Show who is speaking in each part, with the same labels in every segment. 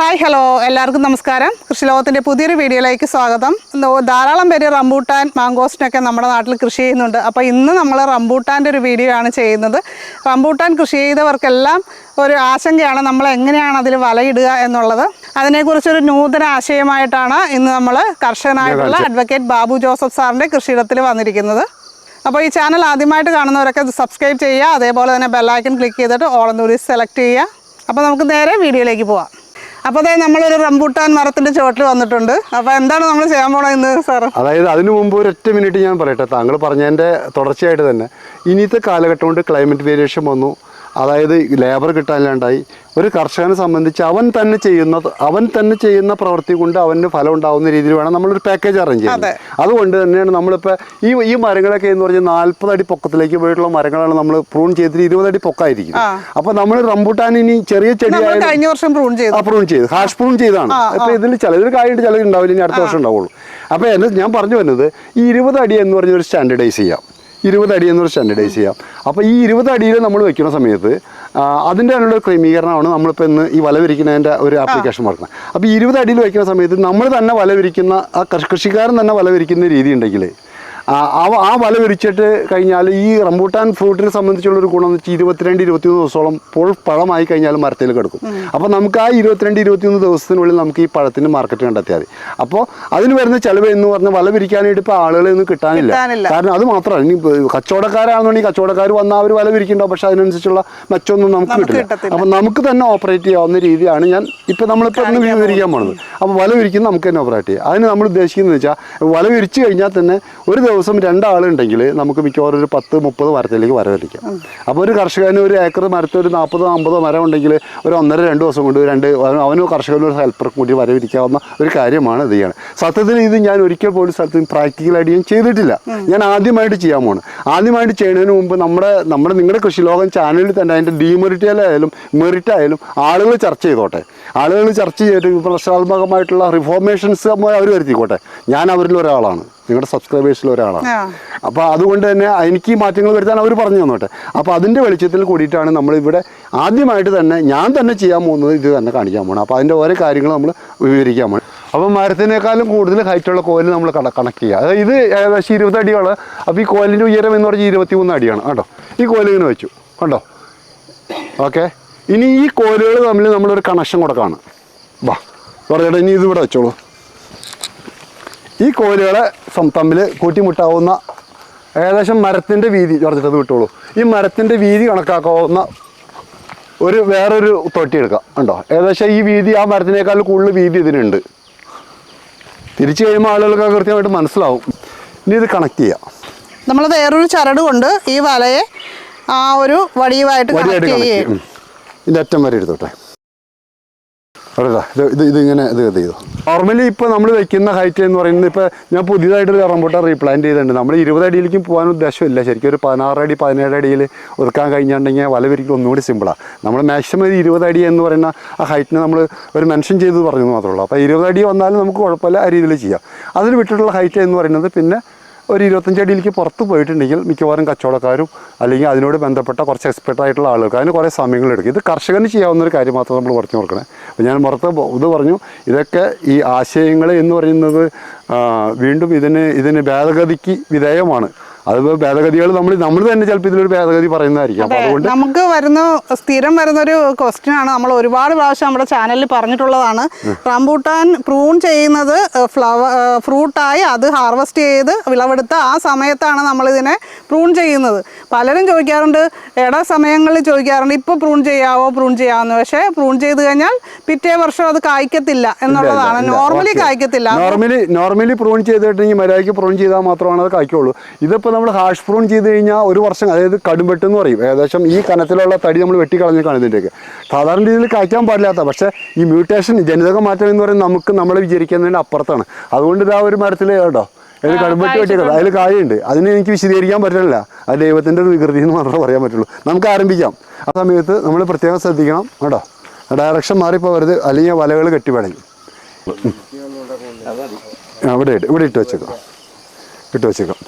Speaker 1: Hi hello എല്ലാവർക്കും നമസ്കാരം. കൃഷിലോകത്തിൻ്റെ പുതിയൊരു വീഡിയോയിലേക്ക് സ്വാഗതം. ധാരാളം പേര് റംബൂട്ടാൻ മാങ്കോസ്റ്റിനൊക്കെ നമ്മുടെ നാട്ടിൽ കൃഷി ചെയ്യുന്നുണ്ട്. അപ്പോൾ ഇന്ന് നമ്മൾ റംബൂട്ടാൻ്റെ ഒരു വീഡിയോ ആണ് ചെയ്യുന്നത്. റംബൂട്ടാൻ കൃഷി ചെയ്തവർക്കെല്ലാം ഒരു ആശങ്കയാണ് നമ്മൾ എങ്ങനെയാണ് അതിൽ വലയിടുക എന്നുള്ളത്. അതിനെക്കുറിച്ചൊരു നൂതന ആശയമായിട്ടാണ് ഇന്ന് നമ്മൾ കർഷകനായിട്ടുള്ള അഡ്വക്കേറ്റ് ബാബു ജോസഫ് സാറിൻ്റെ കൃഷിയിടത്തിൽ വന്നിരിക്കുന്നത്. അപ്പോൾ ഈ ചാനൽ ആദ്യമായിട്ട് കാണുന്നവരൊക്കെ സബ്സ്ക്രൈബ് ചെയ്യുക, അതേപോലെ തന്നെ ബെല്ലൈക്കൺ ക്ലിക്ക് ചെയ്തിട്ട് ഓൾ കൂടി സെലക്ട് ചെയ്യുക. അപ്പോൾ നമുക്ക് നേരെ വീഡിയോയിലേക്ക് പോവാം. അപ്പോൾ അതായത് നമ്മളൊരു റംബൂട്ടാൻ മരത്തിൻ്റെ ചുവട്ടിൽ വന്നിട്ടുണ്ട്. അപ്പോൾ എന്താണ് നമ്മൾ ചെയ്യാൻ പോണത് ഇന്ന് സാർ?
Speaker 2: അതായത് അതിനു മുമ്പ് ഒരു 8 മിനിറ്റ് ഞാൻ പറയട്ടെ. താങ്കൾ പറഞ്ഞതിൻ്റെ തുടർച്ചയായിട്ട് തന്നെ ഇന്നത്തെ കാലഘട്ടം കൊണ്ട് ക്ലൈമറ്റ് വേരിയേഷൻ വന്നു. അതായത് ലേബർ കിട്ടാനില്ലാണ്ടായി. ഒരു കർഷകനെ സംബന്ധിച്ച് അവൻ തന്നെ ചെയ്യുന്ന പ്രവൃത്തി കൊണ്ട് അവന് ഫലം ഉണ്ടാകുന്ന രീതിയിൽ വേണം നമ്മളൊരു പാക്കേജ് അറേഞ്ച് ചെയ്യാൻ. അതുകൊണ്ട് തന്നെയാണ് നമ്മളിപ്പോൾ ഈ മരങ്ങളൊക്കെ എന്ന് പറഞ്ഞാൽ 40 അടി പൊക്കത്തിലേക്ക് പോയിട്ടുള്ള മരങ്ങളാണ് നമ്മൾ പ്രൂൺ ചെയ്തിട്ട് 20 അടി പൊക്കമായിരിക്കും. അപ്പോൾ നമ്മൾ റംബൂട്ടാൻ ഇനി ചെറിയ ചെടിയായി
Speaker 1: കഴിഞ്ഞ വർഷം പ്രൂൺ
Speaker 2: ചെയ്ത് ഹാഷ് പ്രൂൺ ചെയ്താണ്. അപ്പോൾ ഇതിൽ ചിലതിൽ കായുണ്ട്, ചിലത് ഉണ്ടാവില്ല, ഇനി അടുത്ത വർഷം ഉണ്ടാവുള്ളൂ. അപ്പോൾ ഞാൻ പറഞ്ഞു വരുന്നത് ഈ 20 അടി എന്ന് പറഞ്ഞൊരു സ്റ്റാൻഡർഡൈസ് ചെയ്യാം. 20 അടി എന്നൊരു സ്റ്റാൻഡർഡൈസ് ചെയ്യാം. അപ്പോൾ ഈ 20 അടിയിൽ നമ്മൾ വെക്കുന്ന സമയത്ത് അതിൻ്റെ അതിനുള്ള ക്രമീകരണമാണ് നമ്മളിപ്പോൾ ഇന്ന് ഈ വല വിരിക്കുന്നതിൻ്റെ ഒരു ആപ്ലിക്കേഷൻ നടക്കുന്നത്. അപ്പോൾ ഈ 20 അടിയിൽ വയ്ക്കുന്ന സമയത്ത് നമ്മൾ തന്നെ വല വിരിക്കുന്ന കൃഷിക്കാരൻ തന്നെ വല വിരിക്കുന്ന രീതി ഉണ്ടെങ്കിൽ ആ വല വിരിച്ചിട്ട് കഴിഞ്ഞാൽ ഈ റംബൂട്ടാൻ ഫ്രൂട്ടിനെ സംബന്ധിച്ചുള്ളൊരു ഗുണം എന്ന് വെച്ചാൽ 22-23 ദിവസത്തോളം പഴമായി കഴിഞ്ഞാൽ മരത്തിൽ കിടക്കും. അപ്പോൾ നമുക്ക് ആ 22-23 ദിവസത്തിനുള്ളിൽ നമുക്ക് ഈ പഴത്തിന് മാർക്കറ്റ് കണ്ടെത്തിയാൽ മതി. അപ്പോൾ അതിന് വരുന്ന ചിലവ് എന്ന് പറഞ്ഞാൽ വല വിരിക്കാനായിട്ട് ഇപ്പോൾ ആളുകളൊന്നും കിട്ടാനില്ല. കാരണം അത് മാത്രമല്ല, ഇനി കച്ചവടക്കാരാണെന്നുണ്ടെങ്കിൽ കച്ചവടക്കാർ വന്നാൽ അവർ വല വിരിക്കുന്നുണ്ടാവും, പക്ഷേ അതിനനുസരിച്ചുള്ള മെച്ചമൊന്നും നമുക്ക് കിട്ടില്ല. അപ്പോൾ നമുക്ക് തന്നെ ഓപ്പറേറ്റ് ചെയ്യാവുന്ന രീതിയാണ് ഇപ്പോൾ നമ്മളിപ്പോൾ ഒന്ന് വിരിക്കാൻ പോകുന്നത്. അപ്പോൾ വല വിരിക്കുന്നത് നമുക്ക് തന്നെ ഓപ്പറേറ്റ് ചെയ്യാം. അതിന് നമ്മൾ ഉദ്ദേശിക്കുന്നത് വെച്ചാൽ വല വിരിച്ച് കഴിഞ്ഞാൽ തന്നെ ഒരു ദിവസം 2 ആളുണ്ടെങ്കിൽ നമുക്ക് മിക്കവാറും ഒരു 10-30 മരത്തിലേക്ക് വരവരിക്കാം. അപ്പോൾ ഒരു കർഷകന് ഒരു ഏക്കർ മരത്തിൽ ഒരു 40-50 മരം ഉണ്ടെങ്കിൽ ഒരു 1.5-2 ദിവസം കൊണ്ട് അവനും കർഷകനും ഒരു ഹെൽപ്പർ കൂടി വരവിരിക്കാവുന്ന ഒരു കാര്യമാണ് ഇത് ചെയ്യണം. സത്യത്തിൽ ഇത് ഞാൻ ഒരിക്കൽ പോലും സ്ഥലത്ത് പ്രാക്ടിക്കലായിട്ട് ഞാൻ ചെയ്തിട്ടില്ല. ഞാൻ ആദ്യമായിട്ട് ചെയ്യാൻ പോകണം. ആദ്യമായിട്ട് ചെയ്യുന്നതിന് മുമ്പ് നിങ്ങളുടെ കൃഷിലോകം ചാനലിൽ തന്നെ അതിൻ്റെ ഡീമെറിറ്റായാലും മെറിറ്റ് ആയാലും ആളുകൾ ചർച്ച ചെയ്തോട്ടെ. ആളുകൾ ചർച്ച ചെയ്തിട്ട് പ്രശ്നാത്മകമായിട്ടുള്ള റിഫോർമേഷൻസ് അവർ വരുത്തിക്കോട്ടെ. ഞാൻ അവരിൽ ഒരാളാണ്, നിങ്ങളുടെ സബ്സ്ക്രൈബേഴ്സിൽ ഒരാളാണ്. അപ്പോൾ അതുകൊണ്ട് തന്നെ എനിക്ക് മാറ്റങ്ങൾ വരുത്താൻ അവർ പറഞ്ഞു തന്നോട്ടെ. അപ്പോൾ അതിൻ്റെ വെളിച്ചത്തിൽ കൂടിയിട്ടാണ് നമ്മളിവിടെ ആദ്യമായിട്ട് തന്നെ ഞാൻ തന്നെ ചെയ്യാൻ പോകുന്നത്, ഇത് തന്നെ കാണിക്കാൻ പോകണം. അപ്പോൾ അതിൻ്റെ ഓരോ കാര്യങ്ങൾ നമ്മൾ വിവരിക്കാൻ പോകണം. അപ്പോൾ മരത്തിനേക്കാളും കൂടുതൽ ഹൈറ്റുള്ള കോല് നമ്മൾ കണക്ട് ചെയ്യുക. അതായത് ഇത് ഏകദേശം 20 അടിയാണ്. അപ്പോൾ ഈ കോലിൻ്റെ ഉയരം എന്ന് പറഞ്ഞാൽ 23 അടിയാണ് കേട്ടോ. ഈ കോല് ഇങ്ങനെ വെച്ചു കണ്ടോ. ഓക്കെ, ഇനി ഈ കോലുകൾ തമ്മിൽ നമ്മളൊരു കണക്ഷൻ കൊടുക്കുകയാണ്. വാ പറഞ്ഞേട്ടാ, ഇനി ഇതിവിടെ വെച്ചോളൂ. ഈ കോലുകളെ തമ്മിൽ കൂട്ടിമുട്ടാവുന്ന ഏകദേശം മരത്തിൻ്റെ വീതി കുറച്ചിട്ടത് വിട്ടോളൂ. ഈ മരത്തിൻ്റെ വീതി കണക്കാക്കാവുന്ന വേറൊരു തൊട്ടി എടുക്കാം ഉണ്ടോ. ഏകദേശം ഈ വീതി ആ മരത്തിനേക്കാൾ കൂടുതൽ വീതി ഇതിനുണ്ട്. തിരിച്ചു കഴിയുമ്പോൾ ആളുകൾക്ക് കൃത്യമായിട്ട് മനസ്സിലാവും. ഇനി ഇത് കണക്ട് ചെയ്യാം.
Speaker 1: നമ്മൾ വേറൊരു ചരട് കൊണ്ട് ഈ വലയെ ആ ഒരു വടിയുമായിട്ട്
Speaker 2: ഇതിൻ്റെ അറ്റം വരെ എടുത്തോട്ടെ. ഇതിങ്ങനെ ഇത് ചെയ്തു. നോർമലി ഇപ്പോൾ നമ്മൾ വെക്കുന്ന ഹൈറ്റ് എന്ന് പറയുന്നത്, ഇപ്പോൾ ഞാൻ പുതിയതായിട്ടൊരു റംബൂട്ടാൻ റീപ്ലാന്റ് ചെയ്തിട്ടുണ്ട്. നമ്മൾ 20 അടിയിലേക്കും പോകാൻ ഉദ്ദേശമില്ല. ശരിക്കും ഒരു 16 അടി 17 അടിയിൽ ഒതുക്കാൻ കഴിഞ്ഞിട്ടുണ്ടെങ്കിൽ വല വിരിക്കൽ ഒന്നുകൂടി സിമ്പിളാണ്. നമ്മൾ മാക്സിമം 20 അടി എന്ന് പറയുന്ന ആ ഹൈറ്റിന് നമ്മൾ ഒരു മെൻഷൻ ചെയ്ത് പറഞ്ഞു മാത്രമേ ഉള്ളൂ. അപ്പോൾ 20 അടി വന്നാലും നമുക്ക് കുഴപ്പമില്ല, ആ രീതിയിൽ ചെയ്യാം. അതിൽ വിട്ടിട്ടുള്ള ഹൈറ്റ് എന്ന് പറയുന്നത് പിന്നെ ഒരു 25 അടിയിലേക്ക് പുറത്ത് പോയിട്ടുണ്ടെങ്കിൽ മിക്കവാറും കച്ചവടക്കാരും അല്ലെങ്കിൽ അതിനോട് ബന്ധപ്പെട്ട കുറച്ച് എക്സ്പെർട്ടായിട്ടുള്ള ആളുകൾക്ക് അതിന് കുറേ സമയങ്ങളെടുക്കും. ഇത് കർഷകന് ചെയ്യാവുന്ന ഒരു കാര്യം മാത്രം നമ്മൾ പറഞ്ഞു കൊടുക്കണേ. അപ്പോൾ ഞാൻ ഇത് പറഞ്ഞു, ഇതൊക്കെ ഈ ആശയങ്ങൾ എന്ന് പറയുന്നത് വീണ്ടും ഇതിന് ഭേദഗതിക്ക് വിധേയമാണ്. അത് ഭേദഗതികൾ നമ്മൾ തന്നെ ചിലപ്പോൾ ഇതിലൊരു ഭേദഗതി പറയുന്നതായിരിക്കും. അപ്പോൾ അതുകൊണ്ട് നമുക്ക്
Speaker 1: സ്ഥിരം വരുന്നൊരു ക്വസ്റ്റ്യൻ ആണ്. നമ്മൾ ഒരുപാട് പ്രാവശ്യം നമ്മുടെ ചാനലിൽ പറഞ്ഞിട്ടുള്ളതാണ്. റംബൂട്ടാൻ പ്രൂൺ ചെയ്യുന്നത് ഫ്രൂട്ടായി അത് ഹാർവെസ്റ്റ് ചെയ്ത് വിളവെടുത്ത ആ സമയത്താണ് നമ്മളിതിനെ പ്രൂൺ ചെയ്യുന്നത്. പലരും ചോദിക്കാറുണ്ട്, സമയങ്ങളിൽ ചോദിക്കാറുണ്ട്, ഇപ്പോൾ പ്രൂൺ ചെയ്യാമെന്ന്. പക്ഷേ പ്രൂൺ ചെയ്ത് കഴിഞ്ഞാൽ പിറ്റേ വർഷം അത് കായ്ക്കത്തില്ല എന്നുള്ളതാണ്. നോർമലി കായ്ക്കത്തില്ല.
Speaker 2: നോർമലി പ്രൂൺ ചെയ്തിട്ടുണ്ടെങ്കിൽ മര്യാദയ്ക്ക് പ്രൂൺ ചെയ്താൽ മാത്രമാണ് അത് കായ്ക്കുള്ളൂ. ഇതിപ്പോൾ നമ്മൾ ഹാഷ് പ്രൂൺ ചെയ്ത് കഴിഞ്ഞാൽ ഒരു വർഷം, അതായത് കടുംവെട്ട് എന്ന് പറയും, ഏകദേശം ഈ കനത്തിലുള്ള തടി നമ്മൾ വെട്ടിക്കളഞ്ഞേക്കാണ് ഇതിൻ്റെയൊക്കെ. സാധാരണ രീതിയിൽ കായ്ക്കാൻ പാടില്ലാത്ത, പക്ഷേ ഈ മ്യൂട്ടേഷൻ ജനിതക മാറ്റം എന്ന് പറയുന്നത് നമ്മൾ വിചാരിക്കുന്നതിൻ്റെ അപ്പുറത്താണ്. അതുകൊണ്ട് ഇതാ ഒരു മരത്തിൽ കേട്ടോ അതിൽ കടുംവെട്ട് വെട്ടിയേക്കാം, അതിൽ കായുണ്ട്. അതിന് എനിക്ക് വിശദീകരിക്കാൻ പറ്റില്ല, അത് ദൈവത്തിൻ്റെ വികൃതി എന്ന് മാത്രമേ പറയാൻ പറ്റുള്ളൂ. നമുക്ക് ആരംഭിക്കാം. ആ സമയത്ത് നമ്മൾ പ്രത്യേകം ശ്രദ്ധിക്കണം കേട്ടോ, ഡയറക്ഷൻ മാറിപ്പോകരുത്, അല്ലെങ്കിൽ വലകൾ കെട്ടിപ്പടയും. ഇവിടെ ഇട്ട് വെച്ചേക്കാം.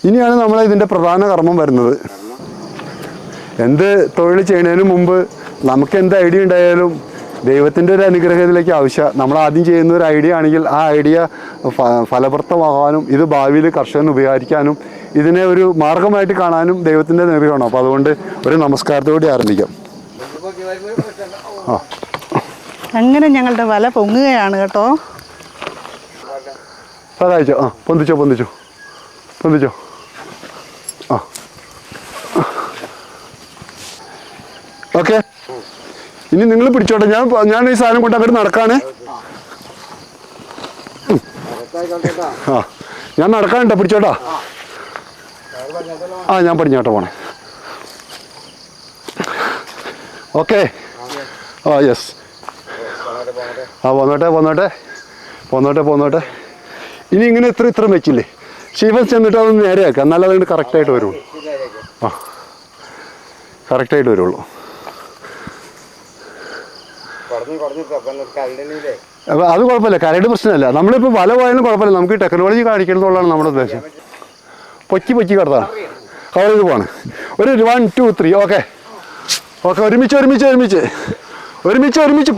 Speaker 2: ഇനിയാണ് നമ്മൾ ഇതിൻ്റെ പ്രധാന കർമ്മം വരുന്നത്. എന്ത് തൊഴിൽ ചെയ്യുന്നതിന് മുമ്പ് നമുക്ക് എന്ത് ഐഡിയ ഉണ്ടായാലും ദൈവത്തിൻ്റെ ഒരു അനുഗ്രഹത്തിലേക്ക് ആവശ്യം. നമ്മൾ ആദ്യം ചെയ്യുന്ന ഒരു ഐഡിയ ആണെങ്കിൽ ആ ഐഡിയ ഫലപ്രദമാകാനും ഇത് ഭാവിയിൽ കർഷകന് ഉപകരിക്കാനും ഇതിനെ ഒരു മാർഗമായിട്ട് കാണാനും ദൈവത്തിൻ്റെ അനുഗ്രഹമാണ്. അപ്പോൾ അതുകൊണ്ട് ഒരു നമസ്കാരത്തോടെ ആരംഭിക്കാം. ആ,
Speaker 1: അങ്ങനെ ഞങ്ങളുടെ വല പൊങ്ങുകയാണ് കേട്ടോ.
Speaker 2: സഹായിച്ചോ? ആ, പൊന്തിച്ചോ പൊന്തിച്ചോ പൊന്തിച്ചോ. ആ, ഓക്കെ. ഇനി നിങ്ങൾ പിടിച്ചോട്ടെ. ഞാൻ ഈ സാധനം കൊണ്ട് അങ്ങോട്ട് നടക്കാണ്. ആ, ഞാൻ നടക്കാനുണ്ടോ? പിടിച്ചോട്ടാ. ആ, ഞാൻ പടിഞ്ഞോട്ടെ പോണേ. ഓക്കെ. ആ, യെസ്. ആ, പോന്നോട്ടെ പോന്നോട്ടെ പോന്നോട്ടെ പോന്നോട്ടെ. ഇനി ഇങ്ങനെ ഇത്ര വെച്ചില്ലേ, ശിവൻ ചെന്നിട്ട് അതൊന്ന് നേരെയാക്കാം, എന്നാലും അതുകൊണ്ട് കറക്റ്റായിട്ട് വരുള്ളൂ. ആ, കറക്റ്റായിട്ട് വരുള്ളൂ. അപ്പോൾ അത് കുഴപ്പമില്ല, കരട് പ്രശ്നമല്ല. നമ്മളിപ്പോൾ വല പോയാലും കുഴപ്പമില്ല, നമുക്ക് ടെക്നോളജി കാണിക്കണം എന്നുള്ളതാണ് നമ്മുടെ ഉദ്ദേശം. പൊക്കി കിടത്താണ് കവർ ചെയ്ത് പോവാണ്. ഒരു 1 2 3. Okay okay. ഒരുമിച്ച്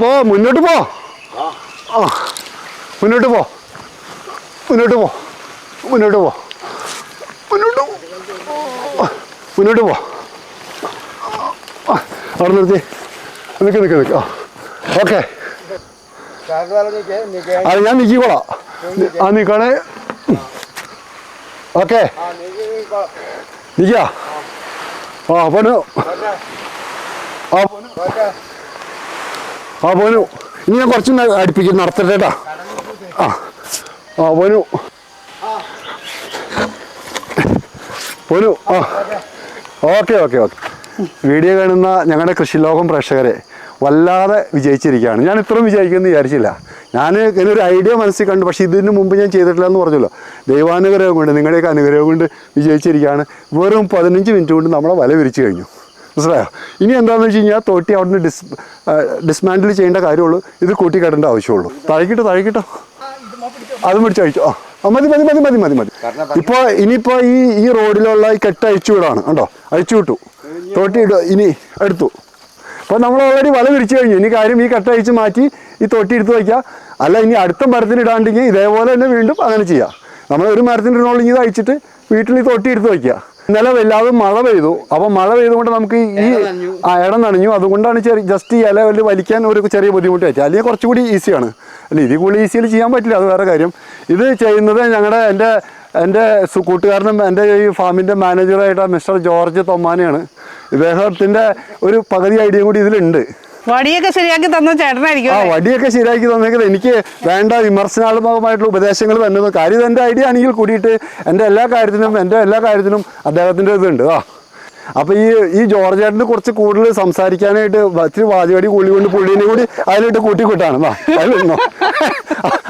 Speaker 2: പോ. മുന്നോട്ട് പോ. ആ, മുന്നോട്ട് പോ. അവിടെ നിർത്തി. നിൽക്ക്. ആ, ഓക്കെ. അത് ഞാൻ നിൽക്കിക്കോളാം. ആ, നിൽക്കണേ. ഓക്കെ, നിൽക്കുക. ആ, പോനു. പോനു. ഇനി ഞാൻ കുറച്ച് അടുപ്പിക്കും, നടത്തട്ടെ കേട്ടാ. പോനു. ആ, ഓക്കെ. വീഡിയോ കാണുന്ന ഞങ്ങളുടെ കൃഷിലോകം പ്രേക്ഷകരെ വല്ലാതെ വിജയിച്ചിരിക്കുകയാണ്. ഞാൻ ഇത്രയും വിജയിക്കുമെന്ന് വിചാരിച്ചില്ല. ഞാൻ ഇങ്ങനൊരു ഐഡിയ മനസ്സിൽ കണ്ടു, പക്ഷേ ഇതിന് മുമ്പ് ഞാൻ ചെയ്തിട്ടില്ല എന്ന് പറഞ്ഞല്ലോ. ദൈവാനുഗ്രഹം കൊണ്ട്, നിങ്ങളുടെയൊക്കെ അനുഗ്രഹം കൊണ്ട് വിജയിച്ചിരിക്കുകയാണ്. വെറും 15 മിനിറ്റ് കൊണ്ട് നമ്മളെ വല വിരിച്ചു കഴിഞ്ഞു. മനസ്സിലായോ? ഇനി എന്താണെന്ന് വെച്ച് കഴിഞ്ഞാൽ തോട്ടി അവിടുന്ന് ഡിസ്മാൻഡിൽ ചെയ്യേണ്ട കാര്യമുള്ളൂ. ഇത് കൂട്ടി കെട്ടേണ്ട ആവശ്യമുള്ളൂ. തഴക്കിട്ടോ. അതും പിടിച്ച് അഴിച്ചു. മതി. ഇനിയിപ്പോൾ ഈ റോഡിലുള്ള ഈ കെട്ട് അഴിച്ചു വിടാണ്. കണ്ടോ, അഴിച്ചു വിട്ടു. തോട്ടി ഇടുക. ഇനി എടുത്തു. അപ്പോൾ നമ്മൾ ഓൾറെഡി വല വിരിച്ചു കഴിഞ്ഞു. ഇനി കാര്യം ഈ കെട്ട് അഴിച്ച് മാറ്റി ഈ തോട്ടി എടുത്ത് വയ്ക്കുക. അല്ല, ഇനി അടുത്ത മരത്തിന് ഇടാണ്ടെങ്കിൽ ഇതേപോലെ തന്നെ വീണ്ടും അങ്ങനെ ചെയ്യുക. നമ്മൾ ഒരു മരത്തിന് ഇടണമെങ്കിൽ ഇത് അഴിച്ചിട്ട് വീട്ടിൽ ഈ തോട്ടി എടുത്ത് വയ്ക്കുക. ഇന്നലെ വല്ലാതെ മഴ പെയ്തു. അപ്പോൾ മഴ പെയ്തുകൊണ്ട് നമുക്ക് ഈ ഇടം നനഞ്ഞു. അതുകൊണ്ടാണ് ജസ്റ്റ് ഈ ഇല വലിക്കാൻ ഒരു ചെറിയ ബുദ്ധിമുട്ട് പറ്റുക. അല്ലെങ്കിൽ കുറച്ചുകൂടി ഈസിയാണ്. അല്ല, ഇതിൽ കൂടുതൽ ഈസിയിൽ ചെയ്യാൻ പറ്റില്ല, അത് വേറെ കാര്യം. ഇത് ചെയ്യുന്നത് എൻ്റെ കൂട്ടുകാരനും എൻ്റെ ഈ ഫാമിൻ്റെ മാനേജറായിട്ട് മിസ്റ്റർ ജോർജ് തൊമ്മാനെയാണ്. ഇദ്ദേഹത്തിൻ്റെ ഒരു പകുതി ഐഡിയയും കൂടി ഇതിലുണ്ട്.
Speaker 1: വടിയൊക്കെ ശരിയാക്കി തന്ന ചേട്ടനായിരിക്കും.
Speaker 2: വടിയൊക്കെ ശരിയാക്കി തന്നെങ്കിൽ എനിക്ക് വേണ്ട വിമർശനാത്മകമായിട്ടുള്ള ഉപദേശങ്ങൾ തന്നെ. കാര്യം എൻ്റെ ഐഡിയ ആണെങ്കിൽ കൂടിയിട്ട് എൻ്റെ എല്ലാ കാര്യത്തിനും അദ്ദേഹത്തിൻ്റെ ഇതുണ്ട്. അപ്പോൾ ഈ ജോർജ് ചേട്ടന് കുറച്ച് കൂടുതൽ സംസാരിക്കാനായിട്ട് ഇത്തിരി വാചകടി കൂടി കൊണ്ട് പുള്ളീനെ കൂടി അതിലിട്ട് കൂട്ടിക്കൊട്ടാണ്. അതിലിരുന്നോ,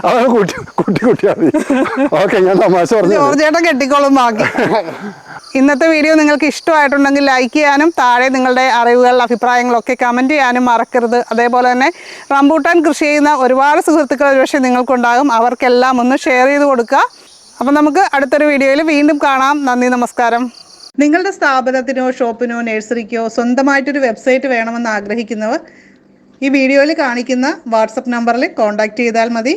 Speaker 2: അതാണ് കൂട്ടിയാൽ മതി. ഓക്കെ, ഞാൻ തമാശ പറഞ്ഞു.
Speaker 1: ജോർജ് ചേട്ടൻ കെട്ടിക്കോളും ബാക്കി. ഇന്നത്തെ വീഡിയോ നിങ്ങൾക്ക് ഇഷ്ടമായിട്ടുണ്ടെങ്കിൽ ലൈക്ക് ചെയ്യാനും താഴെ നിങ്ങളുടെ അറിവുകൾ അഭിപ്രായങ്ങളൊക്കെ കമൻറ്റ് ചെയ്യാനും മറക്കരുത്. അതേപോലെ തന്നെ റംബൂട്ടാൻ കൃഷി ചെയ്യുന്ന ഒരുപാട് സുഹൃത്തുക്കൾ ഒരുപക്ഷെ നിങ്ങൾക്കുണ്ടാകും. അവർക്കെല്ലാം ഒന്ന് ഷെയർ ചെയ്ത് കൊടുക്കുക. അപ്പം നമുക്ക് അടുത്തൊരു വീഡിയോയിൽ വീണ്ടും കാണാം. നന്ദി, നമസ്കാരം. നിങ്ങളുടെ സ്ഥാപനത്തിനോ ഷോപ്പിനോ നഴ്സറിക്കോ സ്വന്തമായിട്ടൊരു വെബ്സൈറ്റ് വേണമെന്ന് ആഗ്രഹിക്കുന്നവർ ഈ വീഡിയോയിൽ കാണിക്കുന്ന വാട്സപ്പ് നമ്പറിൽ കോൺടാക്റ്റ് ചെയ്താൽ മതി.